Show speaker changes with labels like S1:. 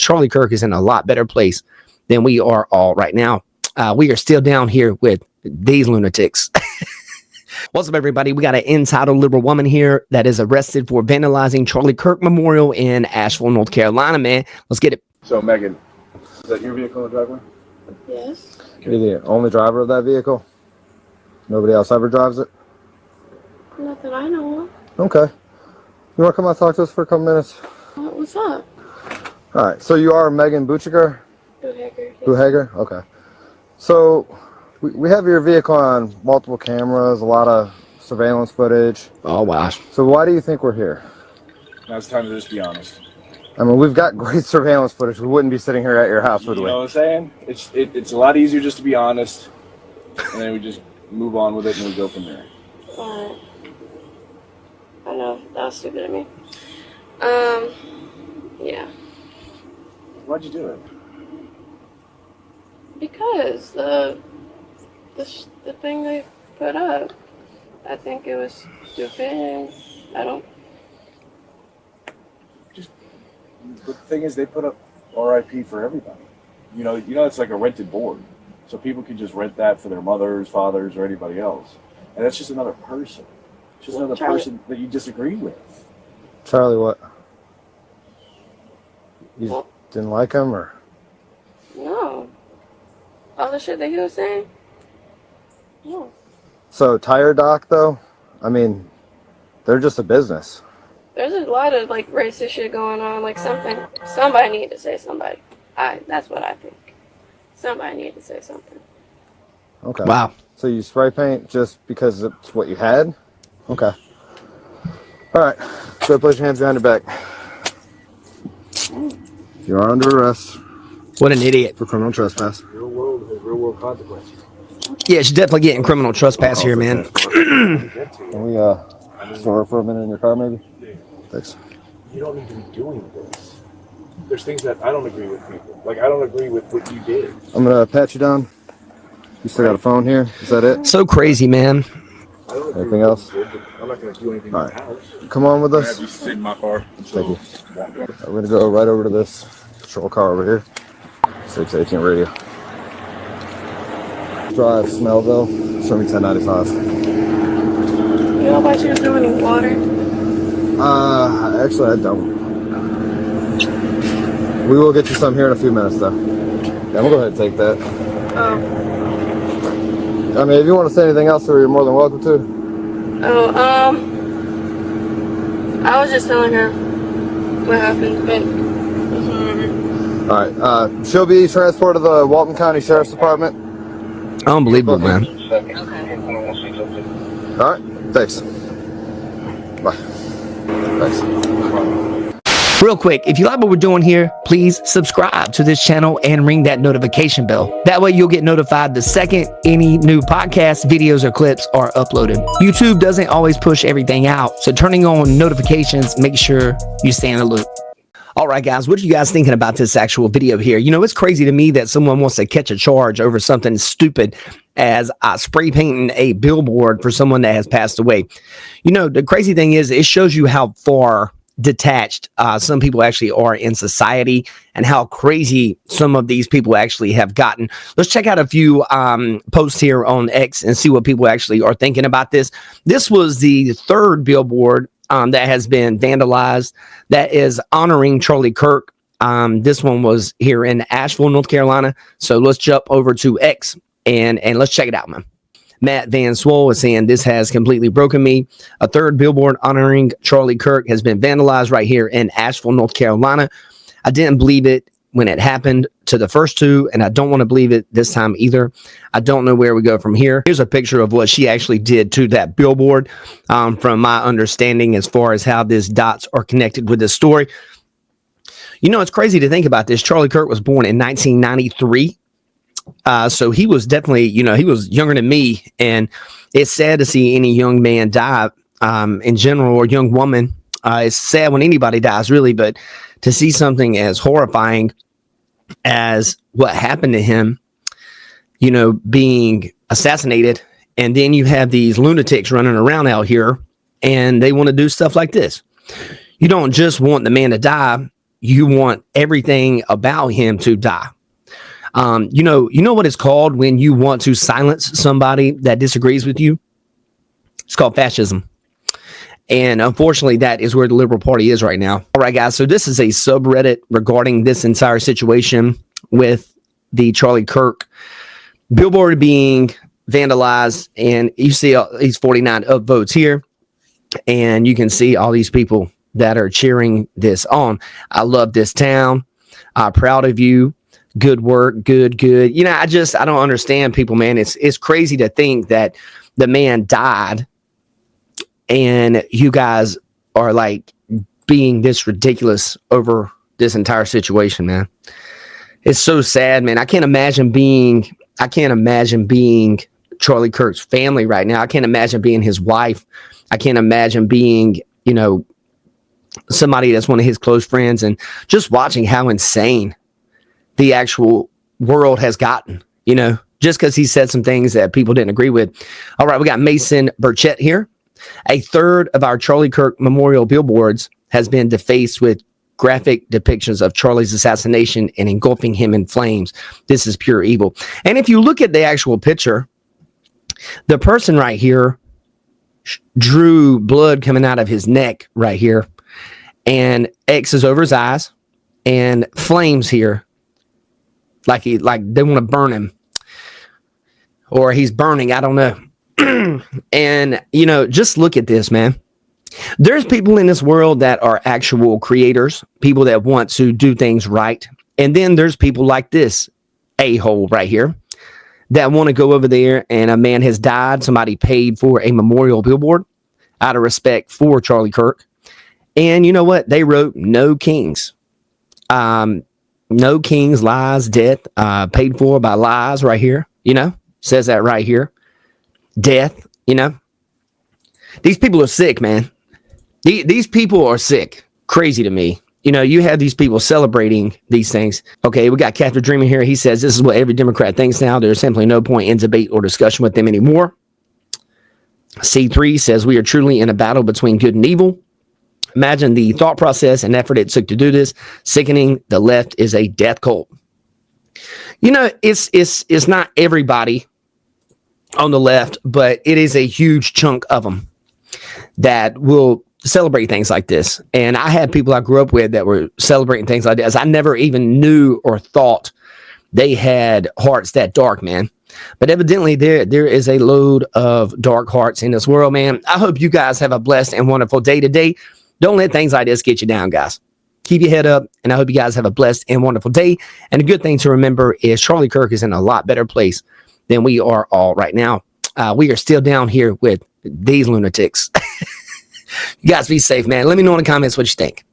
S1: Charlie Kirk is in a lot better place than we are all right now. We are still down here with these lunatics. What's up, everybody? We got an entitled liberal woman here that is arrested for vandalizing Charlie Kirk Memorial in Asheville, North Carolina, man. Let's get it.
S2: So, Megan, is that your vehicle in the driveway?
S3: Yes.
S2: You're the only driver of that vehicle? Nobody else ever drives it?
S3: Not that I know of.
S2: Okay. You want to come out and talk to us for a couple minutes?
S3: What's up?
S2: All right. So you are Megan Buchiger?
S3: Buhager.
S2: Buhager? Okay. So we have your vehicle on multiple cameras, a lot of surveillance footage.
S1: Oh, wow.
S2: So why do you think we're here?
S4: Now it's time to just be honest.
S2: I mean, we've got great surveillance footage. We wouldn't be sitting here at your house, would we?
S4: You know what I'm saying? It's a lot easier just to be honest, and then we just move on with it and we go from there.
S3: Alright. I know, that was stupid of me. Yeah.
S4: Why'd you do it?
S3: Because the thing they put up, I think it was stupid, and I don't...
S4: The thing is, they put up RIP for everybody. You know, it's like a rented board, so people can just rent that for their mothers, fathers, or anybody else, and that's just another person. It's just another person that you disagree with.
S2: Charlie, what? You didn't like him, or?
S3: No. All the shit that he was saying? No.
S2: So, Tire Doc, though, I mean, they're just a business.
S3: There's a lot of, like, racist shit going on. Like, somebody need to say somebody. That's what I think. Somebody need to say something.
S2: Okay.
S1: Wow.
S2: So you spray paint just because it's what you had? Okay. All right. So place your hands behind your back. You are under arrest
S1: What an idiot.
S2: for criminal trespass.
S4: Real world has real world consequences.
S1: Yeah, she's definitely getting criminal trespass here, man.
S2: Can we store for a minute in your car, maybe? Thanks.
S4: You don't need to be doing this. There's things that I don't agree with people. Like, I don't agree with what you did.
S2: I'm going to pat you down. You still got a phone here? Is that it?
S1: So crazy, man.
S4: I don't agree
S2: Anything
S4: with
S2: else?
S4: what you did, but I'm not going to do anything
S2: All
S4: in the
S2: right.
S4: house.
S2: Come on with
S4: I have
S2: us.
S4: you sit in my car.
S2: Thank you. We're going to go right over to this patrol car over here. 618 radio. Drive Snellville. Show me 1095.
S3: You know about you doing any water?
S2: Actually, I don't. We will get you some here in a few minutes, though. Yeah, we'll go ahead and take that.
S3: Oh.
S2: I mean, if you want to say anything else, you're more than welcome to.
S3: Oh, I was just telling her what happened, but...
S2: All right. She'll be transported to the Walton County Sheriff's Department.
S1: Unbelievable, man.
S2: All right. Thanks. Bye. Thanks.
S1: Real quick, if you like what we're doing here, please subscribe to this channel and ring that notification bell. That way you'll get notified the second any new podcasts, videos, or clips are uploaded. YouTube doesn't always push everything out, so turning on notifications, make sure you stay in the loop. All right, guys, what are you guys thinking about this actual video here? You know, it's crazy to me that someone wants to catch a charge over something stupid as spray painting a billboard for someone that has passed away. You know, the crazy thing is it shows you how far detached some people actually are in society and how crazy some of these people actually have gotten. Let's check out a few posts here on X and see what people actually are thinking about this. This was the third billboard that has been vandalized that is honoring Charlie Kirk. This one was here in Asheville, North Carolina. So let's jump over to X and let's check it out, man. Matt Van Swole is saying, this has completely broken me. A third billboard honoring Charlie Kirk has been vandalized right here in Asheville, North Carolina. I didn't believe it when it happened to the first two, and I don't want to believe it this time either. I don't know where we go from here. Here's a picture of what she actually did to that billboard, from my understanding as far as how these dots are connected with this story. You know, it's crazy to think about this. Charlie Kirk was born in 1993. So he was definitely, you know, he was younger than me, and it's sad to see any young man die in general, or young woman. It's sad when anybody dies, really, but to see something as horrifying as what happened to him, you know, being assassinated, and then you have these lunatics running around out here, and they want to do stuff like this. You don't just want the man to die. you want everything about him to die. You know what it's called when you want to silence somebody that disagrees with you? It's called fascism. And unfortunately, that is where the Liberal Party is right now. All right, guys. So this is a subreddit regarding this entire situation with the Charlie Kirk billboard being vandalized. And you see these 49 upvotes here. And you can see all these people that are cheering this on. I love this town. I'm proud of you. Good work. Good. You know, I don't understand people, man. It's crazy to think that the man died and you guys are like being this ridiculous over this entire situation, man. It's so sad, man. I can't imagine being Charlie Kirk's family right now. I can't imagine being his wife. I can't imagine being, you know, somebody that's one of his close friends, and just watching how insane the actual world has gotten, you know, just because he said some things that people didn't agree with. All right, we got Mason Burchett here. A third of our Charlie Kirk memorial billboards has been defaced with graphic depictions of Charlie's assassination and engulfing him in flames. This is pure evil. And if you look at the actual picture, the person right here drew blood coming out of his neck right here, and X's over his eyes, and flames here, like they want to burn him, or he's burning. I don't know. And, you know, just look at this, man. There's people in this world that are actual creators, people that want to do things right. And then there's people like this a-hole right here that want to go over there, and a man has died. Somebody paid for a memorial billboard out of respect for Charlie Kirk. And you know what? They wrote no kings. No kings, lies, death, paid for by lies right here. You know, says that right here. Death, you know. These people are sick, man. These people are sick. Crazy to me. You know, you have these people celebrating these things. Okay, we got Catherine Dreamer here. He says this is what every Democrat thinks now. There's simply no point in debate or discussion with them anymore. C3 says we are truly in a battle between good and evil. Imagine the thought process and effort it took to do this. Sickening. The left is a death cult. You know, it's not everybody on the left, but it is a huge chunk of them that will celebrate things like this. And I had people I grew up with that were celebrating things like this. I never even knew or thought they had hearts that dark, man. But evidently there is a load of dark hearts in this world, man. I hope you guys have a blessed and wonderful day today. Don't let things like this get you down, guys. Keep your head up, and I hope you guys have a blessed and wonderful day. And a good thing to remember is Charlie Kirk is in a lot better place than we are all right now. We are still down here with these lunatics. You guys be safe, man. Let me know in the comments what you think.